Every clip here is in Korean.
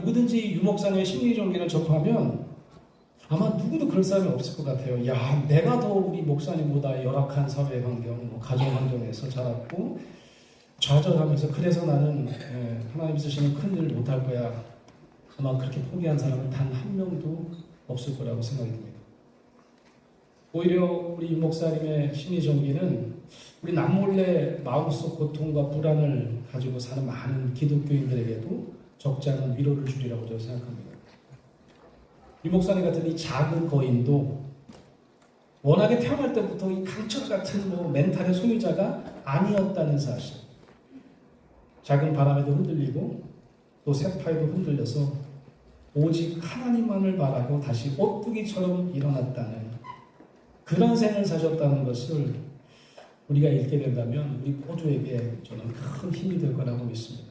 누구든지 유 목사님의 심리전기를 접하면 아마 누구도 그럴 사람이 없을 것 같아요. 야, 내가 더 우리 목사님보다 열악한 사회 환경, 가정 환경에서 자랐고 좌절하면서 그래서 나는 하나님 쓰시는 큰 일을 못할 거야. 아마 그렇게 포기한 사람은 단 한 명도 없을 거라고 생각이 듭니다. 오히려 우리 유 목사님의 심리전기는 우리 남몰래 마음속 고통과 불안을 가지고 사는 많은 기독교인들에게도 적지 않은 위로를 주리라고 저는 생각합니다. 유 목사님 같은 이 작은 거인도 워낙에 태어날 때부터 이 강철 같은 멘탈의 소유자가 아니었다는 사실. 작은 바람에도 흔들리고 또 새파에도 흔들려서 오직 하나님만을 바라고 다시 오뚜기처럼 일어났다는 그런 생을 사셨다는 것을 우리가 읽게 된다면 우리 모두에게 저는 큰 힘이 될 거라고 믿습니다.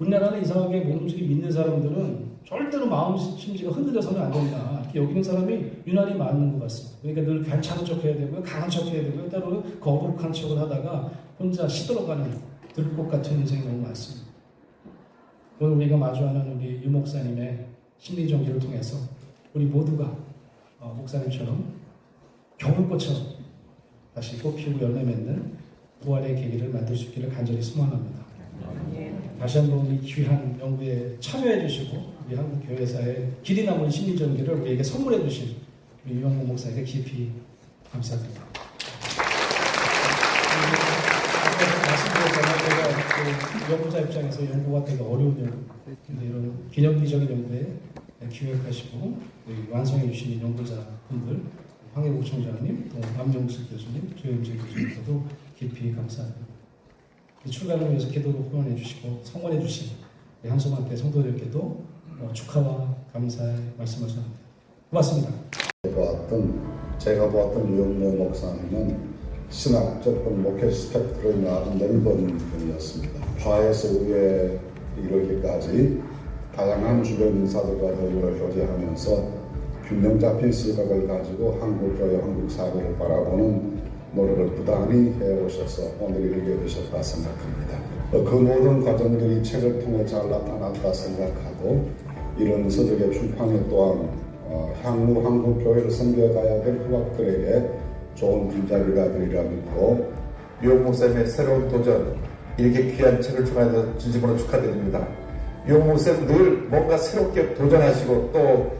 우리나라는 이상하게 몸um직이 믿는 사람들은 절대로 마음 심지가 흔들려서는 안 된다. 이렇게 여기는 사람이 유난히 많은 것 같습니다. 그러니까 늘 괜찮은 척 해야 되고요, 강한 척 해야 되고요, 때로는 거북한 척을 하다가 혼자 시들어가는 들꽃 같은 인생이 너무 많습니다. 오늘 우리가 마주하는 우리 유 목사님의 심리전기를 통해서 우리 모두가 목사님처럼 겨울꽃처럼 다시 꽃피우고 열매 맺는 부활의 계기를 만들 수 있기를 간절히 소망합니다. 다시 한번 우리 귀한 연구에 참여해 주시고 우리 한국교회사의 길이 남은 심리전기를 우리에게 선물해 주신 우리 유영모 목사에게 깊이 감사드립니다. 말씀드렸잖아요. 제가 연구자 입장에서 연구가 되게 어려운 연구, 이런 기념비적인 연구에 기획하시고 완성해 주신 연구자분들, 황혜국 총장님, 또 남영숙 교수님, 조영재 교수님께도 깊이 감사합니다. 출간을 위해서 기도로 후원해 주시고 성원해 주신 한소만대 성도들께도 축하와 감사의 말씀을 전합니다. 고맙습니다. 제가 보았던 유영모 목사님은 신학적 목회 스펙트럼이 아주 넓은 분이었습니다. 좌에서 우에 이르기까지 다양한 주변 인사들과 대우를 교제하면서 균형 잡힌 시각을 가지고 한국교회, 한국 사회를 바라보는 노력을 부단히 해오셔서 오늘 이르게 되셨다 생각합니다. 그 모든 과정들이 책을 통해 잘 나타났다 생각하고 이런 서적의 출판에 또한 향후 한국교회를 섬겨가야 될 후학들에게 좋은 길잡이가 되리라 믿고 유영 목사님의 새로운 도전, 이렇게 귀한 책을 출간해서 진심으로 축하드립니다. 유영 목사님 늘 뭔가 새롭게 도전하시고 또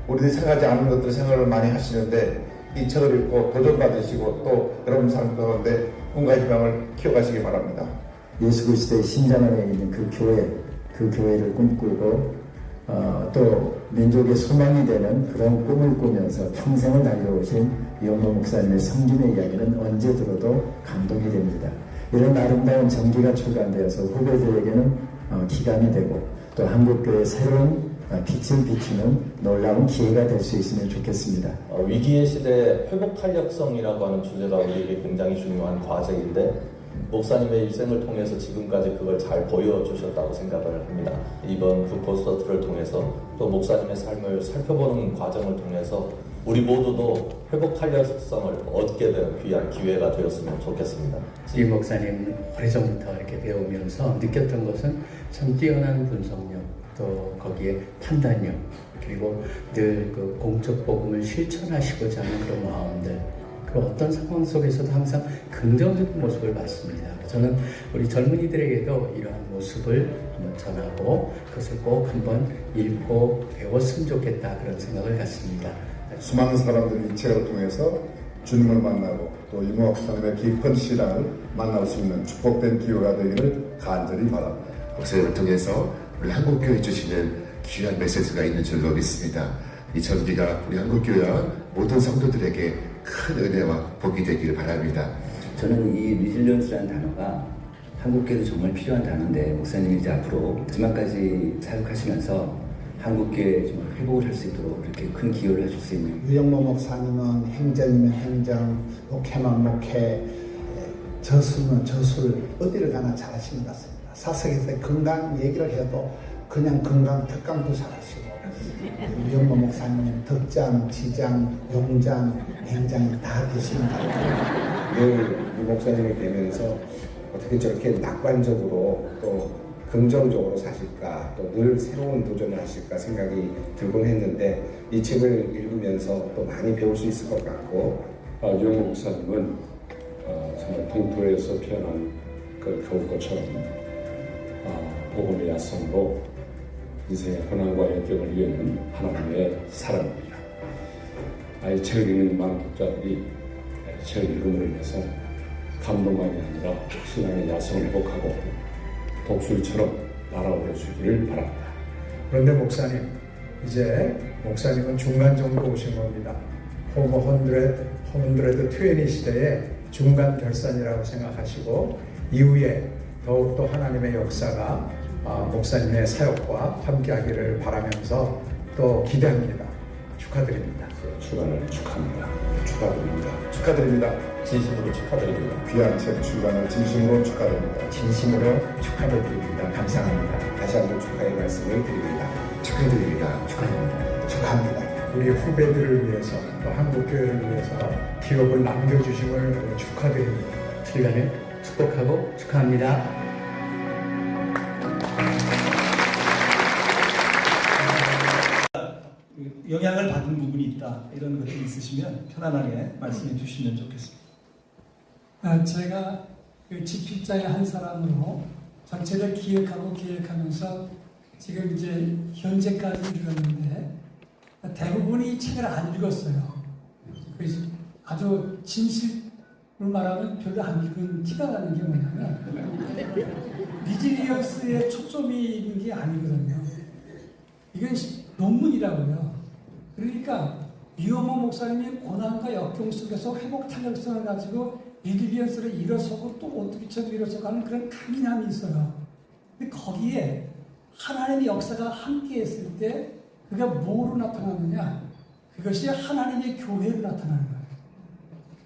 우리들이 생각하지 않는 것들 생각을 많이 하시는데 이 책을 읽고 도전받으시고 또 여러분 삶 가운데 꿈과 희망을 키워가시기 바랍니다. 예수 그리스도의 심장 안에 있는 그 교회를 꿈꾸고 또 민족의 소망이 되는 그런 꿈을 꾸면서 평생을 달려오신 유영모 목사님의 섬김의 이야기는 언제 들어도 감동이 됩니다. 이런 아름다운 전기가 출간되어서 후배들에게는 기감이 되고 또 한국교회의 새로운 빛을 비추는 놀라운 기회가 될 수 있으면 좋겠습니다. 위기의 시대에 회복 탄력성이라고 하는 주제가 우리에게 굉장히 중요한 과제인데 목사님의 일생을 통해서 지금까지 그걸 잘 보여주셨다고 생각을 합니다. 이번 그 포스터를 통해서 또 목사님의 삶을 살펴보는 과정을 통해서 우리 모두도 회복 탄력성을 얻게 되는 귀한 기회가 되었으면 좋겠습니다. 이 목사님 오래전부터 이렇게 배우면서 느꼈던 것은 참 뛰어난 분석력, 또 거기에 판단력, 그리고 늘 그 공적 복음을 실천하시고자 하는 그런 마음들, 그 어떤 상황 속에서도 항상 긍정적인 모습을 봤습니다. 저는 우리 젊은이들에게도 이러한 모습을 한번 전하고 그것을 꼭 한번 읽고 배웠으면 좋겠다, 그런 생각을 갖습니다. 수많은 사람들이 이 책을 통해서 주님을 만나고 또 유영모 목사님의 깊은 신앙을 만날 수 있는 축복된 기회가 되기를 간절히 바랍니다. 목사님을 통해서 우리 한국교회 주시는 귀한 메시지가 있는 줄로 믿습니다. 이 전기가 우리 한국교회와 모든 성도들에게 큰 은혜와 복이 되기를 바랍니다. 저는 이 리질리언스라는 단어가 한국교회도 정말 필요한 단어인데 목사님이 이제 앞으로 마지막까지 사역하시면서 한국교회 정말 회복을 할 수 있도록 이렇게 큰 기여를 하실 수 있는 유영모 목사님은 행정이면 행정, 목회면 목회, 저술은 저술, 어디를 가나 잘하시는 것 같습니다. 사석에서 건강 얘기를 해도 그냥 건강 특강도 잘하시고 유영모 목사님은 덕장, 지장, 용장, 행장 다 되시는 것 같아요. 늘 이 목사님을 뵈면서 어떻게 저렇게 낙관적으로 또 긍정적으로 사실까 또 늘 새로운 도전을 하실까 생각이 들곤 했는데 이 책을 읽으면서 또 많이 배울 수 있을 것 같고 유영모 목사님은 정말 동토에서 피어난 그 겨울꽃처럼 복음의 야성으로 인생의 고난과 역경을 이겨낸 하나님의 사람입니다. 이 책을 읽는 많은 독자들이 이 책을 읽음으로 인해서 감동만이 아니라 신앙의 야성을 회복하고 독수리처럼 날아오를 수 있기를 바랍니다. 그런데 목사님, 이제 목사님은 중간 정도 오신 겁니다. 호모 120 시대의 중간 결산이라고 생각하시고 이후에 더욱더 하나님의 역사가 목사님의 사역과 함께하기를 바라면서 또 기대합니다. 축하드립니다. 출간을 축하합니다. 축하드립니다. 축하드립니다. 진심으로 축하드립니다. 귀한 책 출간을 진심으로 축하드립니다. 진심으로 축하드립니다. 감사합니다. 다시 한번 축하의 말씀을 드립니다. 축하드립니다. 축하드립니다. 축하합니다. 우리 후배들을 위해서 또 한국교회를 위해서 기업을 남겨주심을 축하드립니다. 출간을 축복하고 축하합니다. 영향을 받은 부분이 있다 이런 것들이 있으시면 편안하게 말씀해 주시면 좋겠습니다. 제가 그 집필자의 한 사람으로 전체를 기획하고 계획하면서 지금 이제 현재까지 읽었는데 대부분이 이 책을 안 읽었어요. 그래서 아주 진실을 말하면 별로 안 읽은 티가 나는 게 뭐냐면 리질리언스에 초점이 있는 게 아니거든요. 이건 논문이라고요. 그러니까 유영모 목사님이 고난과 역경 속에서 회복 탄력성을 가지고 리질리언스를 일어서고 또 어떻게 처럼 일어서고 하는 그런 강인함이 있어요. 근데 거기에 하나님의 역사가 함께 했을 때 그가 뭐로 나타나느냐? 그것이 하나님의 교회로 나타나는 거예요.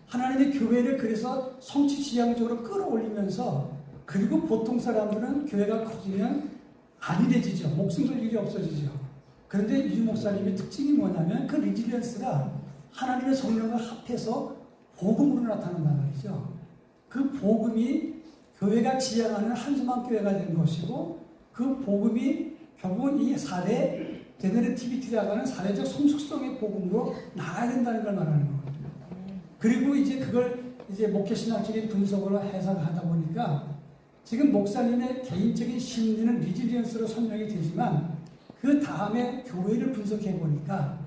하나님의 교회를 그래서 성취지향적으로 끌어올리면서 그리고 보통 사람들은 교회가 커지면 안일해지죠. 목숨 걸 일이 없어지죠. 그런데 유 목사님의 특징이 뭐냐면 그 리질리언스가 하나님의 성령과 합해서 복음으로 나타난단 말이죠. 그 복음이 교회가 지향하는 한수만 교회가 된 것이고 그 복음이 결국은 이 사회 제너레티비티라고 하는 사회적 성숙성의 복음으로 나가야 된다는 걸 말하는 거거든요. 그리고 이제 그걸 이제 목회신학적인 분석으로 해석하다 보니까 지금 목사님의 개인적인 심리는 리질리언스로 설명이 되지만 그 다음에 교회를 분석해 보니까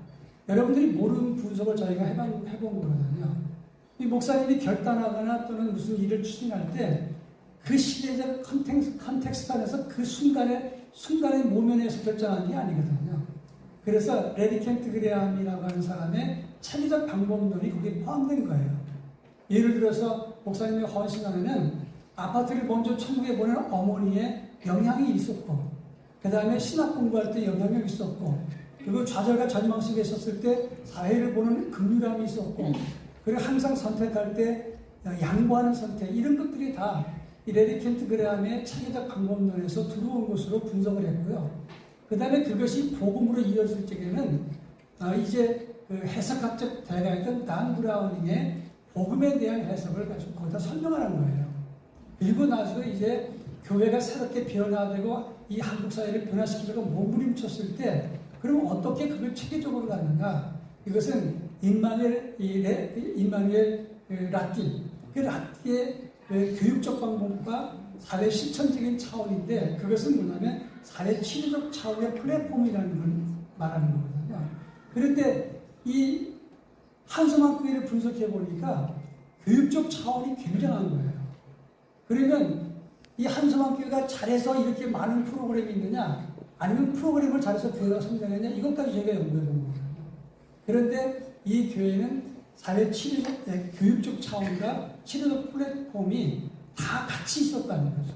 여러분들이 모르는 분석을 저희가 해본 거거든요. 이 목사님이 결단하거나 또는 무슨 일을 추진할 때 그 시대적 컨텍스트 안에서 그 순간의 모면에서 결정한 게 아니거든요. 그래서 레디 켄트 그레함이라고 하는 사람의 창의적 방법론이 거기에 포함된 거예요. 예를 들어서 목사님의 헌신안에는 아파트를 먼저 천국에 보내는 어머니의 영향이 있었고 그 다음에 신학 공부할 때 영향이 있었고 그리고 좌절과 절망 속에 있었을 때 사회를 보는 긍휼함이 있었고 그리고 항상 선택할 때 양보하는 선택 이런 것들이 다 이 레디 켄트 그레함의 창의적 방법론에서 들어온 것으로 분석을 했고요. 그 다음에 그것이 복음으로 이어질 적에는 이제 그 해석학적 대가였던 단 브라우닝의 복음에 대한 해석을 가지고 거기다 설명하는 거예요. 그리고 나중에 이제 교회가 새롭게 변화되고 이 한국 사회를 변화시키려고 몸부림쳤을 때 그럼 어떻게 그걸 체계적으로 갔는가? 이것은 임마누엘 라띠, 그 라띠의 교육적 방법과 사회 실천적인 차원인데 그것은 뭐냐면 사회 치료적 차원의 플랫폼이라는 걸 말하는 거거든요. 그런데 이 한성한 교회를 분석해 보니까 교육적 차원이 굉장한 거예요. 그러면 이 한성한 교회가 잘해서 이렇게 많은 프로그램이 있느냐 아니면 프로그램을 잘해서 교회가 성장했냐 이것까지 저희가 연구해 본 거예요. 그런데 이 교회는 사회 치료적, 교육적 차원과 치료적 플랫폼이 다 같이 있었다는 거죠.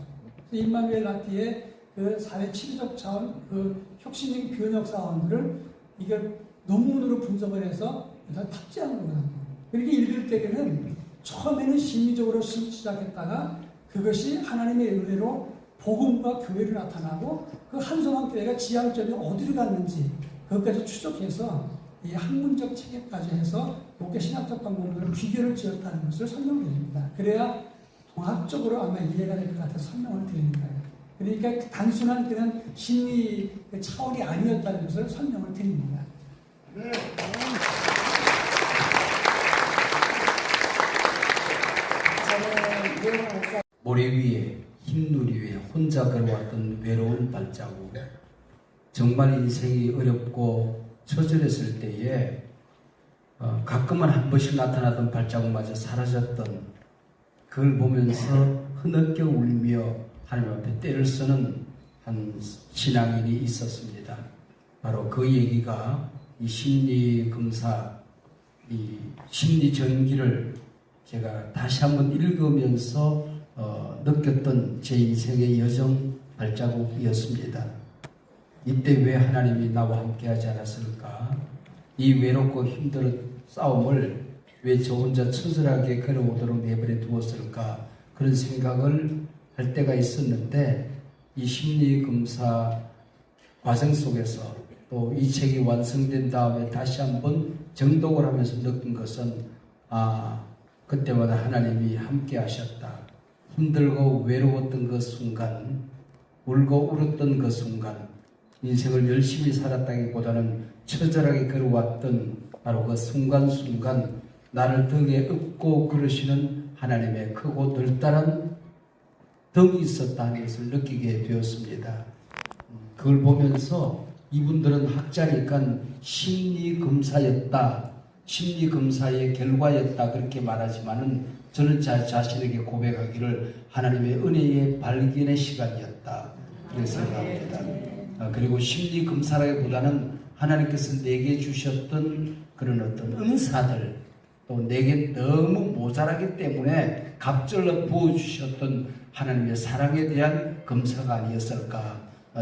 임마누엘 라띠의 그 사회 치료적 차원, 그 혁신적인 변혁 사원들을 이걸 논문으로 분석을 해서 탑재한 거거든요. 그렇게 읽을 때에는 처음에는 심리적으로 시작했다가 그것이 하나님의 은혜로 복음과 교회로 나타나고 그 한성한 교회가 지향점이 어디로 갔는지 그것까지 추적해서 이 학문적 체계까지 해서 목회 신학적 방법으로 비교를 지었다는 것을 설명드립니다. 그래야 종합적으로 아마 이해가 될 것 같아서 설명을 드리는 거예요. 그러니까 단순한 그냥 심리 차원이 아니었다는 것을 설명을 드립니다. 모래 위에 흰누리 위에 혼자 걸어왔던 외로운 발자국, 정말 인생이 어렵고 처절했을 때에 가끔은 한 번씩 나타나던 발자국마저 사라졌던, 그걸 보면서 흐느껴 울며 하나님 앞에 때를 쓰는 한 신앙인이 있었습니다. 바로 그 얘기가 이 심리검사, 이 심리전기를 제가 다시 한번 읽으면서 느꼈던 제 인생의 여정 발자국이었습니다. 이때 왜 하나님이 나와 함께 하지 않았을까? 이 외롭고 힘든 싸움을 왜 저 혼자 처절하게 걸어오도록 내버려 두었을까? 그런 생각을 할 때가 있었는데, 이 심리검사 과정 속에서 또 이 책이 완성된 다음에 다시 한번 정독을 하면서 느낀 것은, 그때마다 하나님이 함께 하셨다. 힘들고 외로웠던 그 순간, 울고 울었던 그 순간, 인생을 열심히 살았다기보다는 처절하게 걸어왔던 바로 그 순간순간 나를 등에 업고 그러시는 하나님의 크고 늘따른 덕이 있었다는 것을 느끼게 되었습니다. 그걸 보면서 이분들은 학자니까 심리검사였다, 심리검사의 결과였다 그렇게 말하지만은 저는 자신에게 고백하기를 하나님의 은혜의 발견의 시간이었다 그렇게 생각합니다. 그리고 심리검사라기보다는 하나님께서 내게 주셨던 그런 어떤 은사들, 또 내게 너무 모자라기 때문에 갑절로 부어주셨던 하나님의 사랑에 대한 검사가 아니었을까,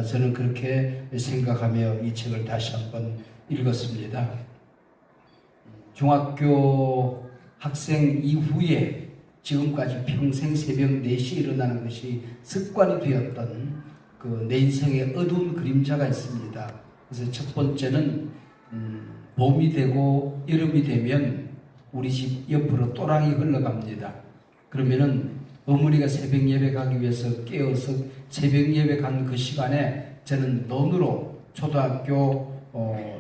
저는 그렇게 생각하며 이 책을 다시 한번 읽었습니다. 중학교 학생 이후에 지금까지 평생 새벽 4시에 일어나는 것이 습관이 되었던 그 내 인생의 어두운 그림자가 있습니다. 그래서 첫 번째는 봄이 되고 여름이 되면 우리 집 옆으로 또랑이 흘러갑니다. 그러면은 어머니가 새벽 예배 가기 위해서 깨어서 새벽 예배 간 그 시간에 저는 논으로, 초등학교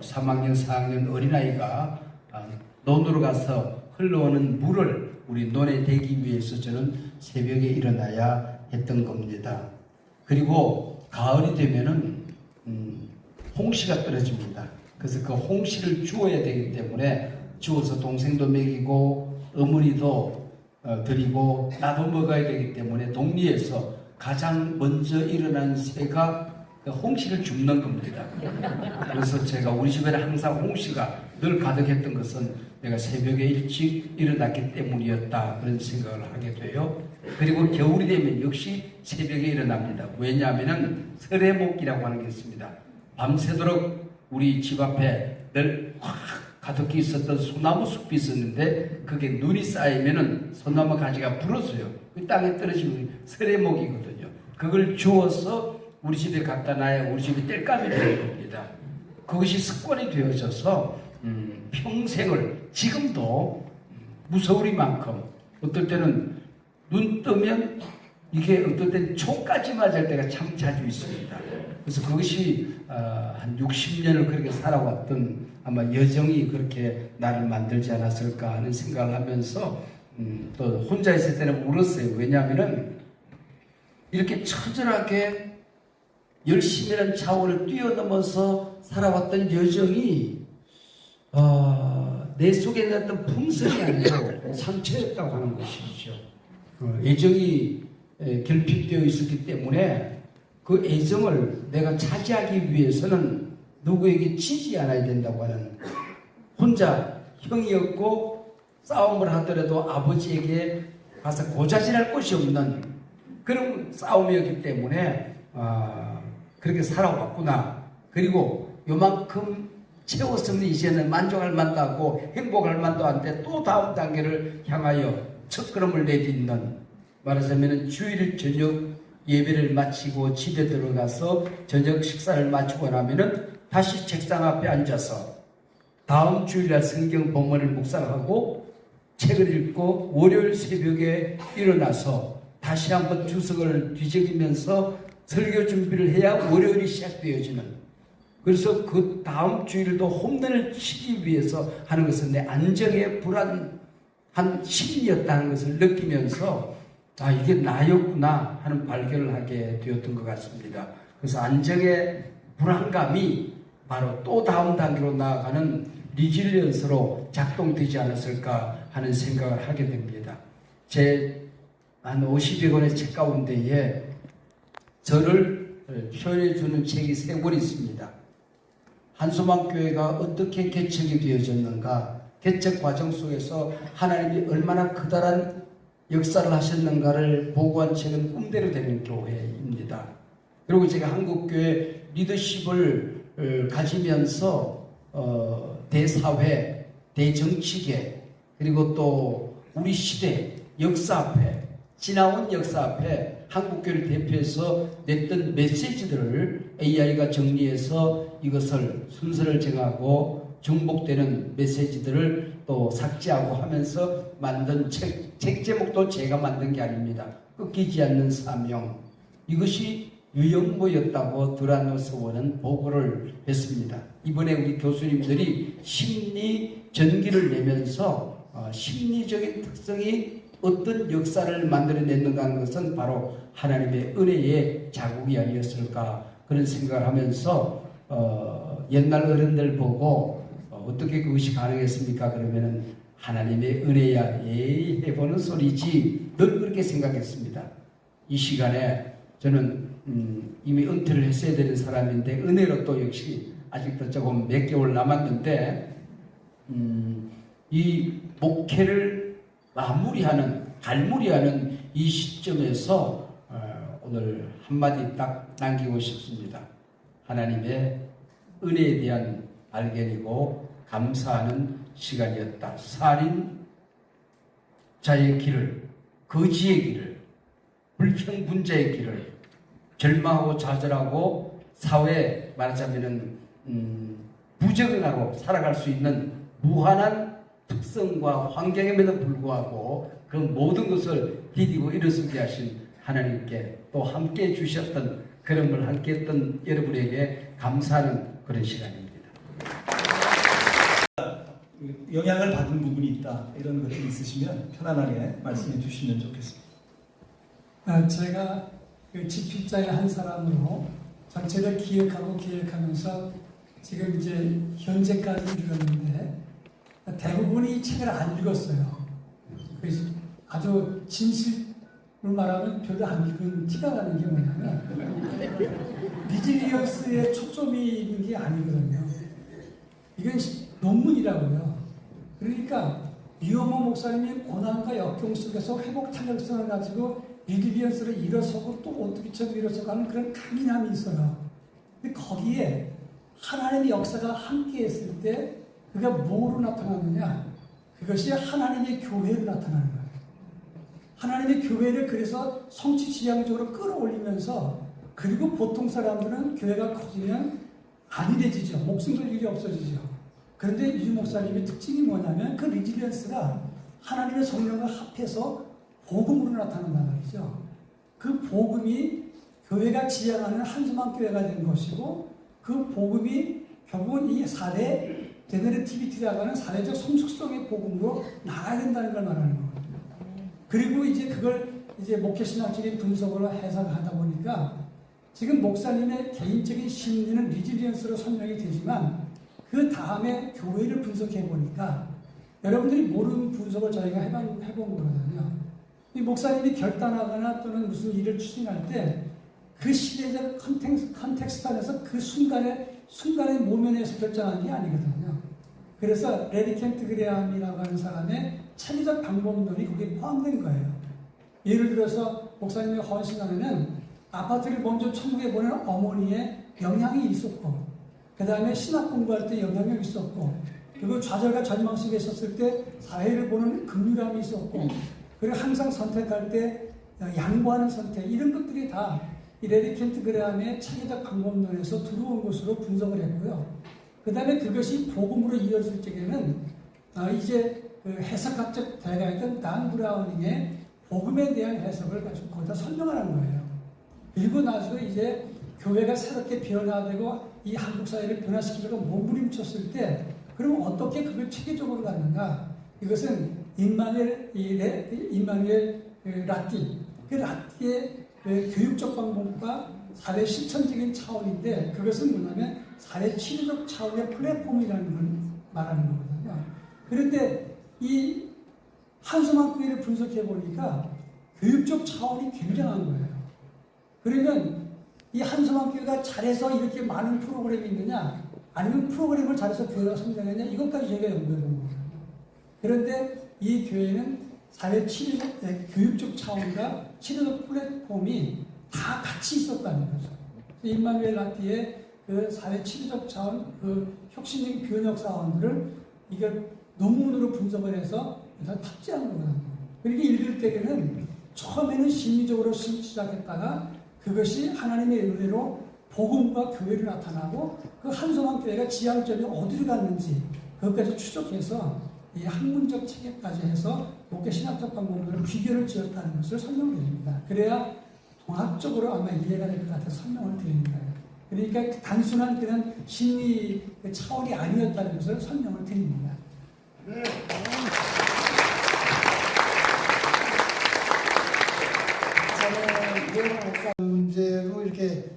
3학년 4학년 어린아이가 논으로 가서 흘러오는 물을 우리 논에 대기 위해서 저는 새벽에 일어나야 했던 겁니다. 그리고 가을이 되면은 홍시가 떨어집니다. 그래서 그 홍시를 주워야 되기 때문에 주워서 동생도 먹이고 어머니도 드리고 나도 먹어야 되기 때문에 동리에서 가장 먼저 일어난 새가 홍시를 줍는 겁니다. 그래서 제가 우리 집에는 항상 홍시가 늘 가득했던 것은 내가 새벽에 일찍 일어났기 때문이었다 그런 생각을 하게 돼요. 그리고 겨울이 되면 역시 새벽에 일어납니다. 왜냐하면 설해목이라고 하는 게 있습니다. 밤새도록 우리 집 앞에 늘 확 가득히 있었던 소나무 숲이 있었는데 그게 눈이 쌓이면은 소나무 가지가 부러져요. 그 땅에 떨어지면 설해목이거든요. 그걸 주워서 우리 집에 갖다 놔야 우리 집이 땔감이 되는 겁니다. 그것이 습관이 되어져서 평생을 지금도 무서우리만큼 어떨 때는 눈 뜨면 이게 어떨 때는 총까지 맞을 때가 참 자주 있습니다. 그래서 그것이 한 60년을 그렇게 살아왔던 아마 여정이 그렇게 나를 만들지 않았을까 하는 생각을 하면서 또 혼자 있을 때는 울었어요. 왜냐하면은 이렇게 처절하게 열심히라는 차원을 뛰어넘어서 살아왔던 여정이 내 속에 있는 어떤 품성이 아니고 상처였다고 하는 것이죠. 애정이 결핍되어 있었기 때문에 그 애정을 내가 차지하기 위해서는 누구에게 지지 않아야 된다고 하는, 혼자 형이었고 싸움을 하더라도 아버지에게 가서 고자질할 곳이 없는 그런 싸움이었기 때문에 그렇게 살아왔구나. 그리고 요만큼 채웠으면 이제는 만족할 만도 하고 행복할 만도 한데 또 다음 단계를 향하여 첫걸음을 내딛는, 말하자면 주일 저녁 예배를 마치고 집에 들어가서 저녁 식사를 마치고 나면은 다시 책상 앞에 앉아서 다음 주일날 성경 본문을 묵상하고 책을 읽고 월요일 새벽에 일어나서 다시 한번 주석을 뒤적이면서 설교 준비를 해야 월요일이 시작되어지는, 그래서 그 다음 주일도 홈런을 치기 위해서 하는 것은 내 안정의 불안한 심리였다는 것을 느끼면서 아, 이게 나였구나 하는 발견을 하게 되었던 것 같습니다. 그래서 안정의 불안감이 바로 또 다음 단계로 나아가는 리질리언스로 작동되지 않았을까 하는 생각을 하게 됩니다. 제 한 50여 권의 책 가운데에 저를 표현해 주는 책이 3권 있습니다. 한소망교회가 어떻게 개척이 되어졌는가, 개척 과정 속에서 하나님이 얼마나 커다란 역사를 하셨는가를 보고한 책은 꿈대로 되는 교회입니다. 그리고 제가 한국교회 리더십을 가지면서 대사회, 대정치계, 그리고 또 우리 시대 역사 앞에, 지나온 역사 앞에 한국교회를 대표해서 냈던 메시지들을 AI가 정리해서 이것을 순서를 정하고 중복되는 메시지들을 또 삭제하고 하면서 만든 책 제목도 제가 만든 게 아닙니다. 끊기지 않는 사명. 이것이 유형모였다고 드라노 서원은 보고를 했습니다. 이번에 우리 교수님들이 심리 전기를 내면서 심리적인 특성이 어떤 역사를 만들어냈는가 하는 것은 바로 하나님의 은혜의 자국이 아니었을까 그런 생각을 하면서 옛날 어른들 보고 어떻게 그것이 가능했습니까? 그러면은 하나님의 은혜야 에이 해보는 소리지 늘 그렇게 생각했습니다. 이 시간에 저는 이미 은퇴를 했어야 되는 사람인데 은혜로 또 역시 아직도 조금 몇 개월 남았는데 이 목회를 갈무리하는 이 시점에서 오늘 한마디 딱 남기고 싶습니다. 하나님의 은혜에 대한 발견이고 감사하는 시간이었다. 살인자의 길을, 거지의 길을, 불평분자의 길을 절망하고 좌절하고 사회에 말하자면은 부적응하고 살아갈 수 있는 무한한 특성과 환경임에도 불구하고 그 모든 것을 디디고 일어서게 하신 하나님께 또 함께 주셨던 그런 걸 함께 했던 여러분에게 감사하는 그런 시간입니다. 영향을 받은 부분이 있다, 이런 것이 있으시면 편안하게 말씀해 주시면 좋겠습니다. 제가 그 집필자의 한 사람으로 전체를 기획하면서 지금 이제 현재까지 이르렀는데 대부분이 이 책을 안 읽었어요. 그래서 아주 진실을 말하면 별로 안 읽은 티가 나는 게 뭐냐면 리질리언스에 초점이 있는 게 아니거든요. 이건 논문이라고요. 그러니까 유영모 목사님이 고난과 역경 속에서 회복 탄력성을 가지고 리질리언스를 일어서고 또 어떻게 좀 일어서고 하는 그런 강인함이 있어요. 근데 거기에 하나님의 역사가 함께 했을 때 그가 뭐로 나타나느냐? 그것이 하나님의 교회로 나타나는 거예요. 하나님의 교회를 그래서 성취지향적으로 끌어올리면서, 그리고 보통 사람들은 교회가 커지면 안일해지죠. 목숨 걸 일이 없어지죠. 그런데 유 목사님의 특징이 뭐냐면 그 리질리언스가 하나님의 성령과 합해서 복음으로 나타난단 말이죠. 그 복음이 교회가 지향하는 한수만 교회가 된 것이고, 그 복음이 결국은 이 사례 제너레티비티라고 하는 사회적 성숙성의 복음으로 나가야 된다는 걸 말하는 거거든요. 그리고 이제 그걸 이제 목회신학적인 분석으로 해석하다 보니까 지금 목사님의 개인적인 심리는 리질리언스로 설명이 되지만 그 다음에 교회를 분석해 보니까 여러분들이 모르는 분석을 저희가 해본 거거든요. 이 목사님이 결단하거나 또는 무슨 일을 추진할 때 그 시대적 컨텍스트 안에서 그 순간의 모면에서 결정한 게 아니거든요. 그래서 레디 켄트 그레함이라고 하는 사람의 창의적 방법론이 거기에 포함된 거예요. 예를 들어서 목사님의 헌신 안에는 아파트를 먼저 천국에 보낸 어머니의 영향이 있었고, 그 다음에 신학 공부할 때 영향이 있었고, 그리고 좌절과 절망 속에 있었을 때 사회를 보는 긍휼함이 있었고, 그리고 항상 선택할 때 양보하는 선택, 이런 것들이 다 이 레디 켄트 그레함의 창의적 방법론에서 들어온 것으로 분석을 했고요. 그 다음에 그것이 복음으로 이어질 적에는 이제 그 해석학적 대가였던 단 브라우닝의 복음에 대한 해석을 가지고 거기다 설명하는 거예요. 그리고 나서 이제 교회가 새롭게 변화되고 이 한국 사회를 변화시키려고 몸부림쳤을 때 그럼 어떻게 그걸 체계적으로 갔는가? 이것은 임마누엘 라띠, 그 라띠의 그 교육적 방법과 사회 실천적인 차원인데 그것은 뭐냐면 사회 치료적 차원의 플랫폼이라는 걸 말하는 거거든요. 그런데 이 한소만 교회를 분석해 보니까 교육적 차원이 굉장한 거예요. 그러면 이 한소만 교회가 잘해서 이렇게 많은 프로그램이 있느냐, 아니면 프로그램을 잘해서 교회가 성장했냐, 이것까지 저희가 연구해 본 거예요. 그런데 이 교회는 사회 치료적, 교육적 차원과 치료적 플랫폼이 다 같이 있었다는 거죠. 임마누엘 라띠의 그 사회 치료적 차원, 그 혁신적인 변혁 사원들을 이걸 논문으로 분석을 해서 탑재한 거거든요. 그렇게 읽을 때에는 처음에는 심리적으로 시작했다가 그것이 하나님의 은혜로 복음과 교회로 나타나고 그 한소만 교회가 지향점이 어디로 갔는지 그것까지 추적해서 이 학문적 체계까지 해서 목회 신학적 방법으로 비교를 지었다는 것을 설명드립니다. 그래야 종합적으로 아마 이해가 될 것 같아서 설명을 드립니다. 그러니까 단순한 그런 심리 차원이 아니었다는 것을 설명을 드립니다. 문제로 이렇게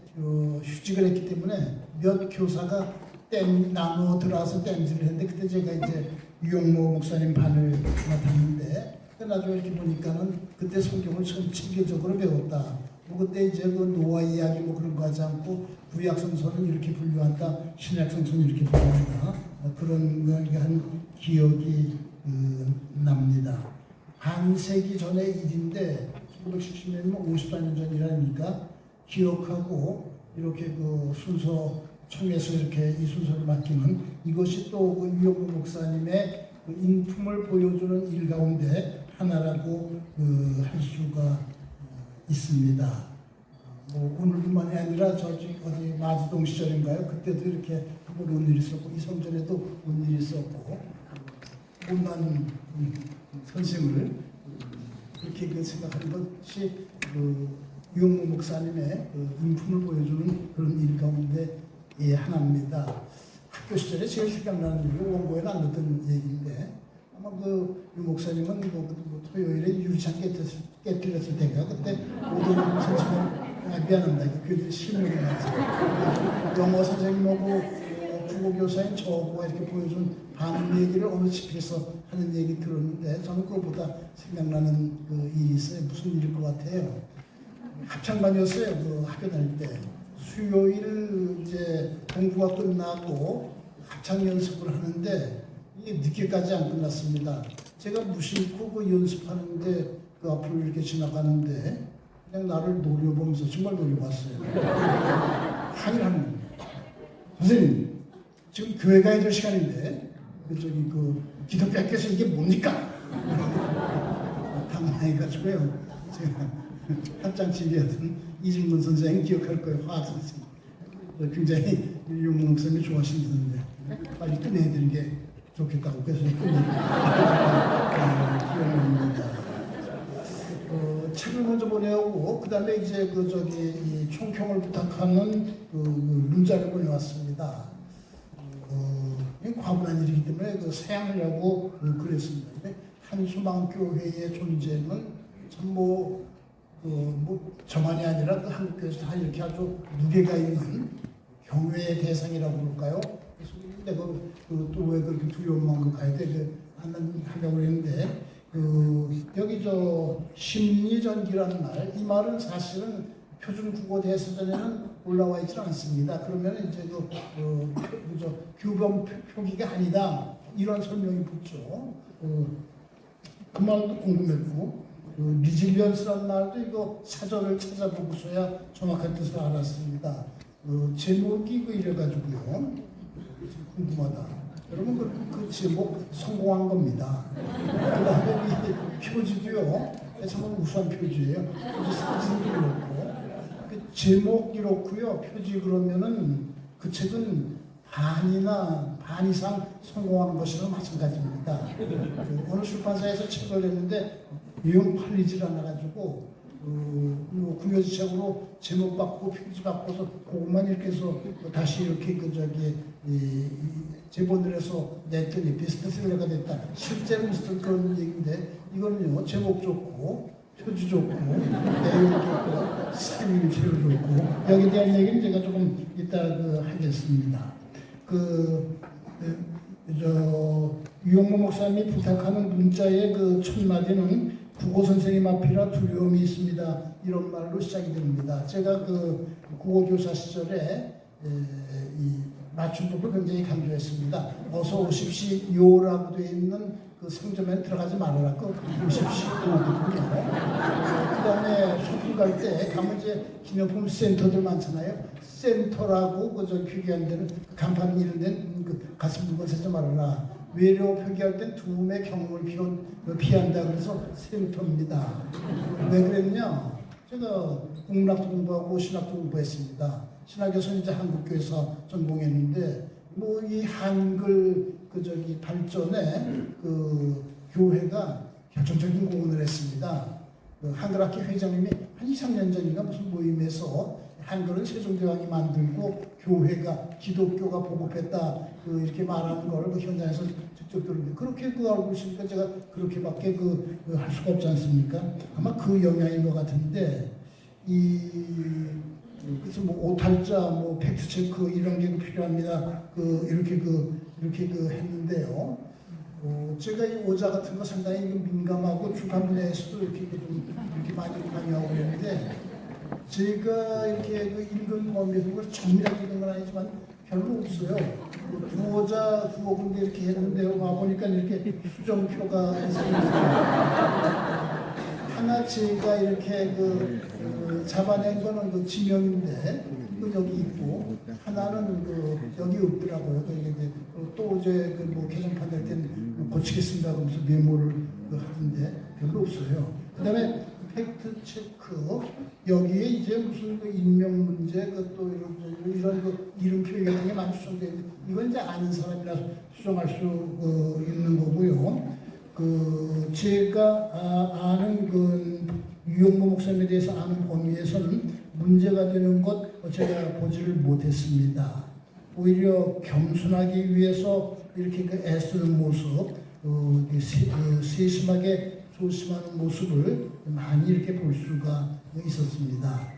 휴직을 했기 때문에 몇 교사가 나누어 들어와서 땜질을 했는데 그때 제가 이제 유영모 목사님 반을 맡았는데 나중에 이렇게 보니까는 그때 성경을 체계적으로 배웠다. 그때 이제 그 노아 이야기 뭐 그런 거 하지 않고 구약 성서는 이렇게 분류한다, 신약 성서는 이렇게 분류한다. 그런 걸 한 기억이 납니다. 반세기 전의 일인데 1970년이면 54년 전이라니까 기억하고 이렇게 그 순서 청에서 이렇게 이 순서를 맡기는 이것이 또 그 유영모 목사님의 그 인품을 보여주는 일 가운데 하나라고 할 수가 있습니다. 뭐 오늘뿐만이 아니라 저기 어디 마주동 시절인가요? 그때도 이렇게 한번 온 일이 있었고 이성전에도 온 일이 있었고 못난 선생을 그렇게 생각하는 것이 유영모 목사님의 인품을 보여주는 그런 일 가운데 하나입니다. 학교 시절에 제일 생각나는 일이 원고에는 안 넣었던 얘기인데 아마 유 목사님은 토요일에 유리창 깨뜨렸을 때가 그때 모든 선생님 미안합니다. 교회들이 실명이 나서 영어 선생님하고 국어교사인 저하고 이렇게 보여준 반응 얘기를 어느 집에서 하는 얘기 들었는데 저는 그것보다 생각나는 그 일이 있어요. 무슨 일일 것 같아요. 합창반이었어요. 그 학교 다닐 때. 수요일 이제 공부가 끝나고 합창 연습을 하는데 이게 늦게까지 안 끝났습니다. 제가 무심코 그 연습하는데 그 앞으로 이렇게 지나가는데 그냥 나를 노려보면서 정말 노려봤어요. 항의를 하는 겁니다. 선생님, 지금 교회 가야 될 시간인데 그 기도 뺏겨서 이게 뭡니까? 당황해가지고요. 제가 합장치기였던 이진문 선생님 기억할 거예요. 화학 선생님. 굉장히 유영모 목사님이 좋아하시는데 빨리 끝내드리는 게 좋겠다고 그래서 기억납니다. 책을 먼저 보내오고 그 다음에 이제 이 총평을 부탁하는 문자를 보내왔습니다. 과분한 일이기 때문에 사양하려고 그랬습니다. 근데 한소망교회의 존재는 참 저만이 아니라 한국교회에서 다 이렇게 아주 무게가 있는 경외의 대상이라고 그럴까요? 그래서 내가 또 왜 그렇게 두려운 마음으로 가야 돼? 하려고 했는데 여기 심리전기라는 말, 이 말은 사실은 표준 국어 대사전에는 올라와 있지 않습니다. 그러면 이제 규범 표기가 아니다 이런 설명이 붙죠. 그 말도 궁금했고 리질리언스라는 말도 이거 사전을 찾아보고서야 정확한 뜻을 알았습니다. 제목이 이래가지고요. 궁금하다. 여러분 그 제목 성공한 겁니다. 그다음에 이 표지도요. 정말 우수한 표지예요. 표지 사진도 그렇고 그 제목 이렇고요. 표지 그러면은 그 책은 반 이상 성공하는 것이랑 마찬가지입니다. 어느 출판사에서 책을 냈는데 영 팔리질 않아가지고 뭐 구여지책으로 제목 받고 표지 받고서 그것만 이렇게 해서 다시 이렇게 재본을 해서 냈더니 베스트셀러가 됐다. 실제로 있었던 그런 얘기인데 이거는요 제목 좋고 표지 좋고 내용 좋고 스타일이 제일 좋고 여기에 대한 얘기는 제가 조금 이따 하겠습니다. 유영모 목사님이 부탁하는 문자의 첫 마디는 국어 선생님 앞이라 두려움이 있습니다. 이런 말로 시작이 됩니다. 제가 국어 교사 시절에 이 맞춤법을 굉장히 강조했습니다. 어서 오십시오라고 되어 있는 그 상점에 들어가지 말아라. 오십시오거든요. 그 다음에 소풍 갈 때 가면 이제 기념품 센터들 많잖아요. 센터라고 표기한 데는 간판 이런 데는 가슴 물건 세지 말아라. 외래어 표기할 땐 두음의 경음을 피한다. 그래서 센터입니다. 왜 그랬냐? 제가 국문학도 공부하고 신학도 공부했습니다. 신학에서는 이제 한국교회에서 전공했는데 이 한글 발전에 교회가 결정적인 공헌을 했습니다. 한글학회 회장님이 한 2, 3년 전인가 무슨 모임에서 한글은 세종대왕이 만들고 교회가 기독교가 보급했다 이렇게 말하는 걸 현장에서 직접 들었는데 그렇게 알고 있으니까 제가 그렇게밖에 할 수가 없지 않습니까? 아마 그 영향인 것 같은데 그래서 오탈자, 팩트 체크 이런 게 필요합니다. 이렇게 했는데요. 제가 이 오자 같은 거 상당히 민감하고 주간 분야에서도 이렇게 많이 관여하고 그랬는데 제가 이렇게 읽은 범위를 정밀하게 읽은 건 아니지만 별로 없어요. 두어 군데 이렇게 했는데요. 와보니까 이렇게 수정표가 있습니다. 하나 제가 이렇게 잡아낸 거는 지명인데 여기 있고 하나는 여기 없더라고요. 또 이제 개정판 낼 때는 고치겠습니다. 그러면서 메모를 하던데 별로 없어요. 그다음에 팩트 체크 여기에 이제 무슨 인명 문제 또 이런 이름표 같은 게 많이 수정돼 있는데 이건 이제 아는 사람이라 수정할 수 있는 거고요. 제가 아는 유영모 목사님에 대해서 아는 범위에서는 문제가 되는 것 제가 보지를 못했습니다. 오히려 겸손하기 위해서 이렇게 애쓰는 모습, 세심하게 조심하는 모습을 많이 이렇게 볼 수가 있었습니다.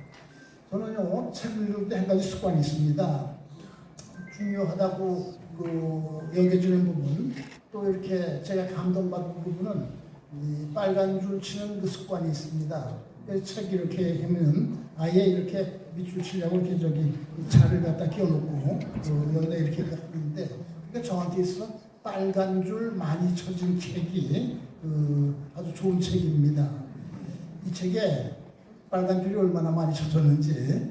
저는요 책을 읽을 때 한 가지 습관이 있습니다. 중요하다고 여겨지는 부분, 또 이렇게 제가 감동받는 부분은 빨간 줄 치는 습관이 있습니다. 책 이렇게 하면 아예 이렇게 밑줄 치려고 이렇게 자를 갖다 끼워놓고 여기다 이렇게 하는데 그러니까 저한테 있어서 빨간 줄 많이 쳐진 책이 아주 좋은 책입니다. 이 책에 빨간 줄이 얼마나 많이 쳐졌는지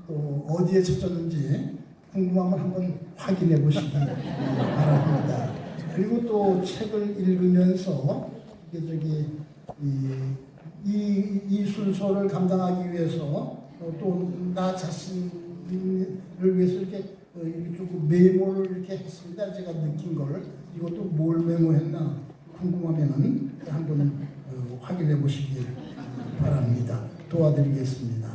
또 어디에 쳐졌는지 궁금하면 한번 확인해 보시기 바랍니다. 그리고 또 책을 읽으면서 이 순서를 감당하기 위해서 또 나 자신을 위해서 이렇게 조금 메모를 이렇게 했습니다. 제가 느낀 거를 이것도 뭘 메모했나 궁금하면은 한번 확인해 보시기 바랍니다. 도와드리겠습니다.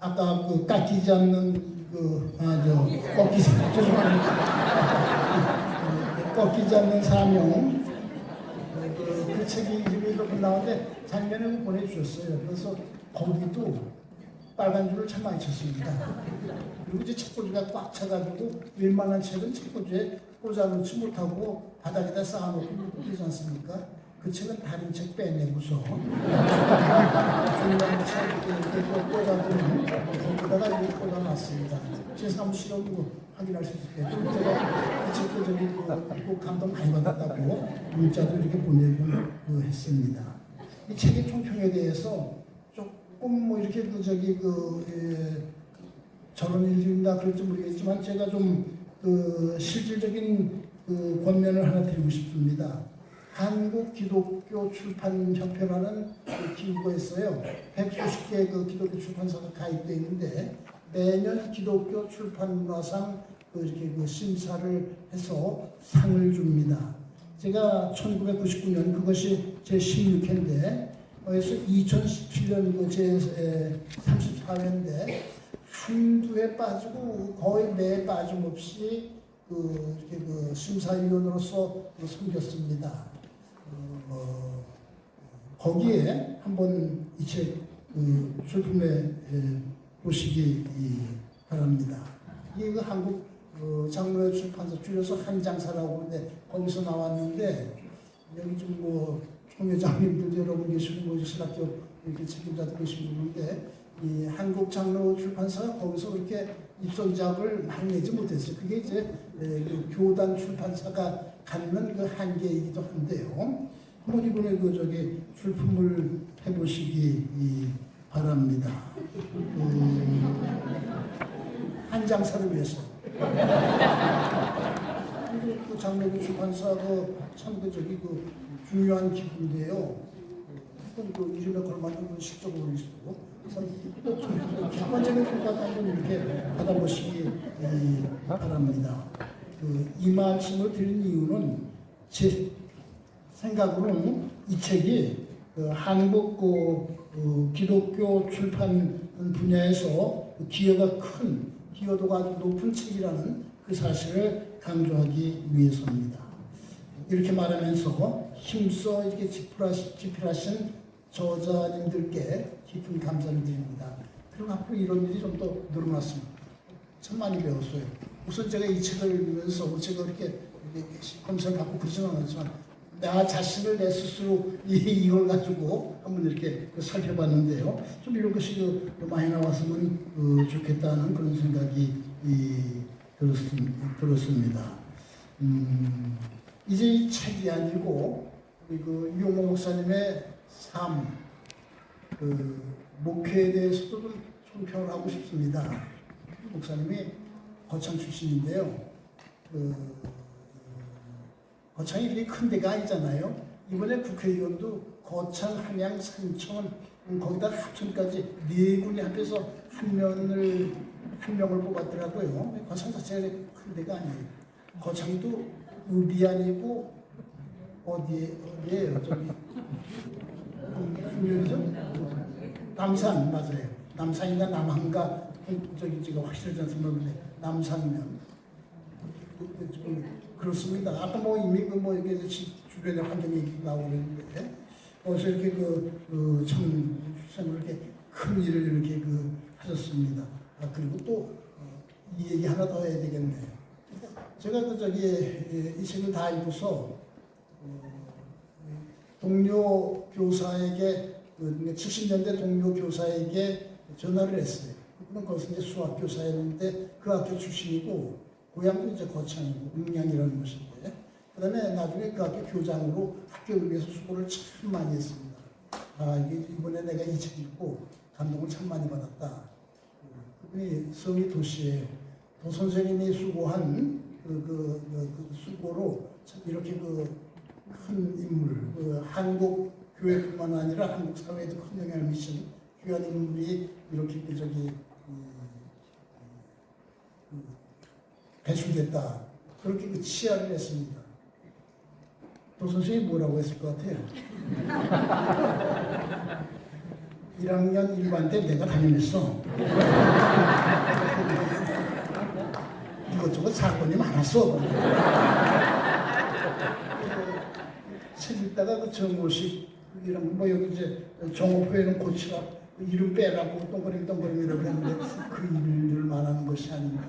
아까 깎이지 않는 꺾이지 않는 사명 그 책이 이렇게 나오는데 작년에 보내주셨어요. 그래서 거기도 빨간 줄을 참 많이 쳤습니다. 그리고 이제 책꽂이가 꽉 차가지고 웬만한 책은 책꽂이에 꽂아놓지 못하고 바닥에다 쌓아놓고 그러지 않습니까? 그 책은 다른 책 빼내고서 중요한 책 이렇게 꽂아두는 거기다가 이렇게 꽂아놨습니다. 제 사무실은 확인할 수 있게 제가 그 책도 감동 많이 받았다고 문자도 이렇게 보내고 했습니다. 이 책의 총평에 대해서 조금 이렇게 저런 일들인가 그럴지 모르겠지만 제가 좀 실질적인 권면을 하나 드리고 싶습니다. 한국 기독교 출판협회라는 기구가 있어요. 100수십 개 기독교 출판사가 가입되어 있는데 매년 기독교 출판문화상 이렇게 심사를 해서 상을 줍니다. 제가 1999년 그것이 제 16회인데 그래서 2017년 제 34회인데 한두 해 빠지고 거의 매 빠짐없이 이렇게 심사위원으로서 섬겼습니다. 거기에 한번 이 책 출품해 보시기 바랍니다. 이게 한국 장로회 출판사 줄여서 한장사라고 하는데 거기서 나왔는데 여기 좀 총회장님들도 여러분 계시고 신학교 이렇게 책임자들 계시고 그러는데 이 한국 장로 출판사가 거기서 그렇게 입선작을 많이 내지 못했어요. 그게 이제 그 교단 출판사가 갖는 그 한계이기도 한데요. 한번 이번에 출품을 해보시기 바랍니다. 한장사를 위해서. 그 장로교 출판사가 참 중요한 기구인데요. 그 이름에 걸맞는 실적으로 있고 객관적인 평가도 한번 이렇게 받아보시기 바랍니다. 이 말씀을 드린 이유는 제 생각으로는 이 책이 한국 기독교 출판 분야에서 기여도가 아주 높은 책이라는 그 사실을 강조하기 위해서입니다. 이렇게 말하면서 힘써 이렇게 집필하신 저자님들께 깊은 감사를 드립니다. 그리고 앞으로 이런 일이 좀 더 늘어났습니다. 참 많이 배웠어요. 우선 제가 이 책을 읽으면서 제가 이렇게 검사를 받고 그러지는 않았지만 나 자신을 내 스스로 이걸 가지고 한번 이렇게 살펴봤는데요. 좀 이런 것이 많이 나왔으면 좋겠다는 그런 생각이 들었습니다. 이제 이 책이 아니고 유용모 목사님의 삶, 목회에 대해서도 좀 총평을 하고 싶습니다. 목사님이 거창 출신인데요. 거창이 그렇게 큰 데가 아니잖아요. 이번에 국회의원도 거창, 함양, 산천, 거기다 합천까지 네 군이 합해서 한 명을 뽑았더라고요. 거창 자체가 큰 데가 아니에요. 거창도 의리아니고 어디예요? 저기 중요하죠? 남산 맞아요. 남산인가 남한가 제가 확실하지 않습니다. 남산면 그렇습니다. 아까 이미 이게 주변의 환경이 나오고 있는데 어서 이렇게 참 이렇게 큰 일을 이렇게 하셨습니다. 그리고 또 이 얘기 하나 더 해야 되겠네요. 제가 이 책을 다 읽고서 동료 교사에게 70년대 동료 교사에게 전화를 했어요. 그는 거기서 이제 수학 교사였는데 그 학교 출신이고 고향도 이제 거창이고 음양이라는 곳인데 그다음에 나중에 그 학교 교장으로 학교를 위해서 수고를 참 많이 했습니다. 이번에 내가 이 책 읽고 감동을 참 많이 받았다. 그분이 성이 도시예요. 도 선생님이 수고한 그 수고로 참 이렇게 큰 인물, 한국 교회뿐만 아니라 한국 사회에도 큰 영향을 미친 귀한 인물이 이렇게 배출됐다. 그렇게 치하를 했습니다. 도 선생님이 뭐라고 했을 것 같아요? 1학년 1반 때 내가 담임했어. 이것저것 사건이 많았어. 책 읽다가 정호식이랑 여기 이제 정호표에는 고치라 이름 빼라고 동그리미라고 했는데 그 일을 말하는 것이 아닌가.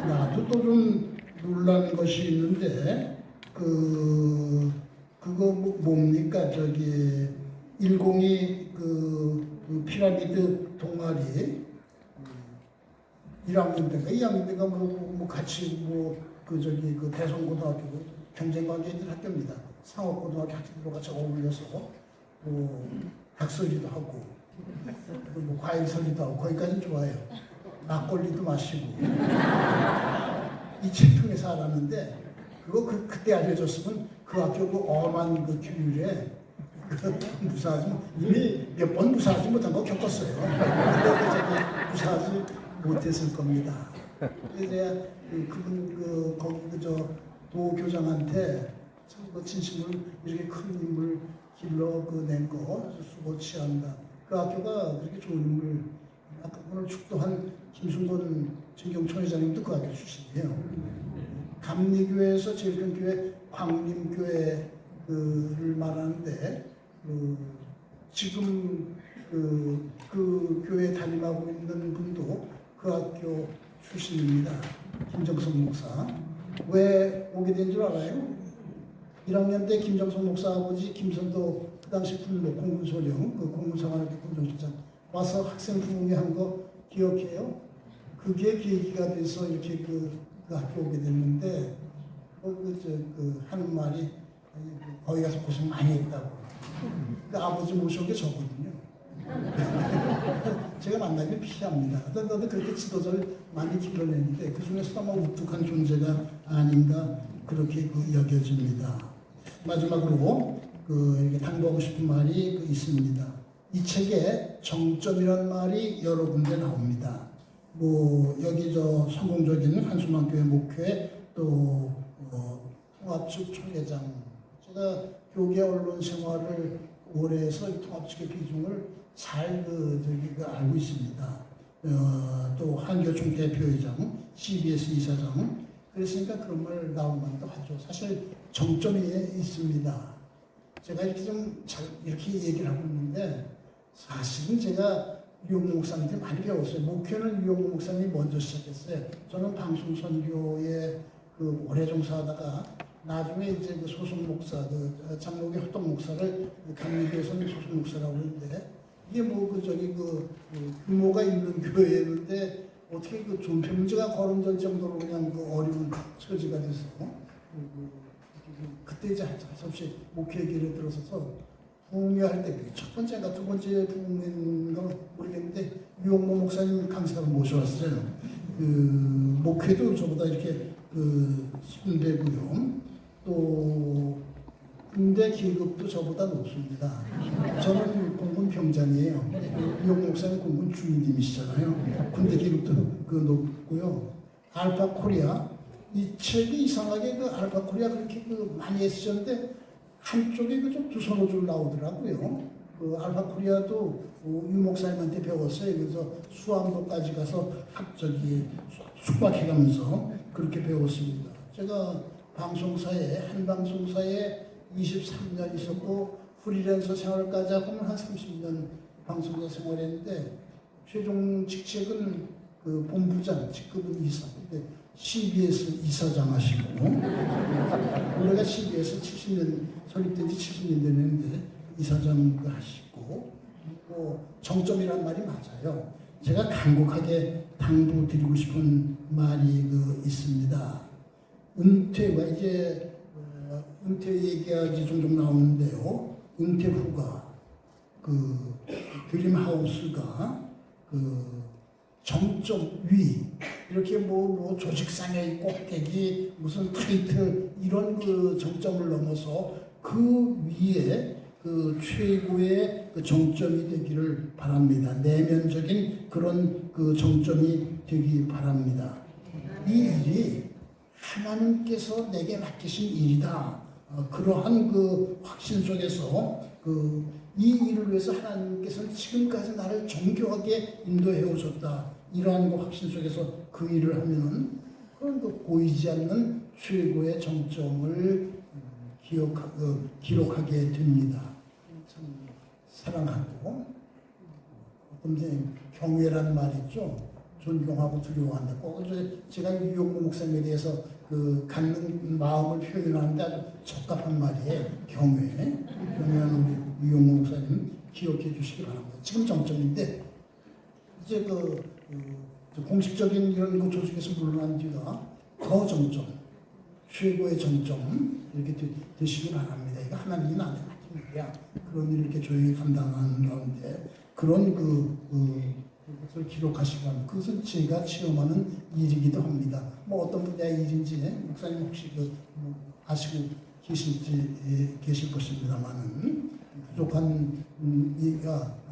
나도 또 좀 놀란 것이 있는데 그거 뭡니까 102 피라미드 동아리 1학년 때가 2학년 때가 같이 대성고등학교 경쟁관계있는 학교입니다. 상업고등학교 학생들과 같이 어울려서 닭설이도 하고 과일 설리도 하고 거기까지는 좋아요. 막걸리도 마시고 이 책 통해서 알았는데 그때 알려줬으면 그 학교 엄한 규율에 이미 몇 번 무사하지 못한 거 겪었어요. 근데 무사하지 못했을 겁니다. 그래서 그분 거기 도교장한테 참 그 진심을 이렇게 큰 인물 길러낸 거 수고 취한다. 그 학교가 그렇게 좋은 인물, 아까 오늘 축도한 김순돈 진경촌 회장님도 그 학교 출신이에요. 감리교회에서 제일 큰 교회 광림교회를 말하는데 지금 그 교회 담임하고 있는 분도 그 학교 출신입니다. 김정석 목사. 왜 오게 된 줄 알아요? 1학년 때 김정석 목사 아버지 김선도 그 당시 군복 공군소령 그 공군사관학교 군정실장 와서 학생 부흥회 한 거 기억해요? 그게 계기가 돼서 이렇게 그 학교 오게 됐는데 하는 말이 거기 가서 고생 많이 했다고. 그 아버지 모셔온 게 저거든요. 제가 만나길 피합니다. 나도 그렇게 지도자를 많이 길러냈는데 그 중에서도 아마 우뚝한 존재가 아닌가 그렇게 여겨집니다. 마지막으로 이렇게 당부하고 싶은 말이 있습니다. 이 책에 정점이라는 말이 여러 군데 나옵니다. 여기 성공적인 한숨한교회 목회 또 통합측 총회장, 제가 교계 언론 생활을 오래 해서 통합측의 비중을 잘 알고 있습니다. 또 한교총 대표회장, CBS 이사장, 그랬으니까 그런 말 나올 만도 하죠. 사실 정점이 있습니다. 제가 이렇게 이렇게 얘기를 하고 있는데 사실은 제가 유영모 목사님한테 많이 배웠어요. 목회는 유영모 목사님이 먼저 시작했어요. 저는 방송 선교에 오래 종사하다가 나중에 이제 소속 목사, 장로교 협동 목사를 감리교에서는 소속 목사라고 그러는데 이게 규모가 있는 교회였는데 어떻게 존폐 문제가 거론될 정도로 그냥 어려운 처지가 돼서 그때 이제 할 수 없이 목회 얘기를 들어서서 부흥회할 때 첫 번째인가 두 번째 부흥회인가 모르겠는데 유영모 목사님 강사를 모셔왔어요. 목회도 저보다 이렇게 선배고요. 또 군대 계급도 저보다 높습니다. 저는 공군 병장이에요. 유영모 목사님 공군 주인님이시잖아요. 군대 계급도 높고요. 알파 코리아, 이 책이 이상하게 알파 코리아 그렇게 많이 쓰셨는데 한쪽에 좀 두 서너 줄 나오더라고요. 알파 코리아도 유 목사님한테 배웠어요. 그래서 수암도까지 가서 숙박해가면서 그렇게 배웠습니다. 제가 방송사에 한 방송사에 23년 있었고 프리랜서 생활까지 하면 한 30년 방송사 생활했는데 최종 직책은 본부장, 직급은 이사. 근데 CBS 이사장 하시고 우리가 CBS 70년 설립된 지 70년 됐는데 이사장 하시고 정점이란 말이 맞아요. 제가 간곡하게 당부드리고 싶은 말이 있습니다. 은퇴가 이제 은퇴 얘기하기 종종 나오는데요. 은퇴 후가 드림하우스가 정점 위 이렇게 조직상의 꼭대기 무슨 타이틀 이런 정점을 넘어서 그 위에 최고의 정점이 되기를 바랍니다. 내면적인 그런 정점이 되기 바랍니다. 이 일이 하나님께서 내게 맡기신 일이다. 그러한 확신 속에서 이 일을 위해서 하나님께서는 지금까지 나를 정교하게 인도해 오셨다. 이러한 확신 속에서 그 일을 하면은 그런 보이지 않는 최고의 정점을 기록하게 됩니다. 참 사랑하고 어떤 경외라는 말 있죠. 존경하고 두려워한다. 꼭 제가 유영모 목사님에 대해서 갖는 마음을 표현하는데 아주 적합한 말이에요. 경외. 그러면 우리 유영모 목사님 기억해 주시기 바랍니다. 지금 정점인데 이제 공식적인 이런 조직에서 물러난 뒤가 더 정점, 최고의 정점 이렇게 되시기 바랍니다. 이거 하나님이 나한테 맡긴 일이야. 그런 일을 이렇게 조용히 감당하는 가운데 그런 그것을 기록하시고 합니다. 그것은 제가 체험하는 일이기도 합니다. 어떤 분야의 일인지 목사님 혹시 아시고 계실 것입니다만은 부족한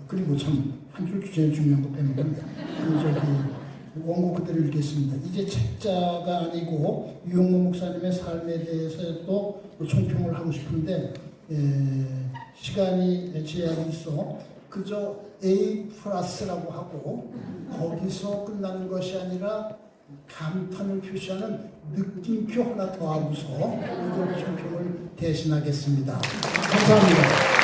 그리고 참 한 줄 제일 중요한 거 빼먹었네. 원고 그대로 읽겠습니다. 이제 책자가 아니고 유영모 목사님의 삶에 대해서도 총평을 하고 싶은데 시간이 제약이 있어 그저 A+라고 하고 거기서 끝나는 것이 아니라 감탄을 표시하는 느낌표 하나 더하고서 이걸 총평을 대신하겠습니다. 감사합니다.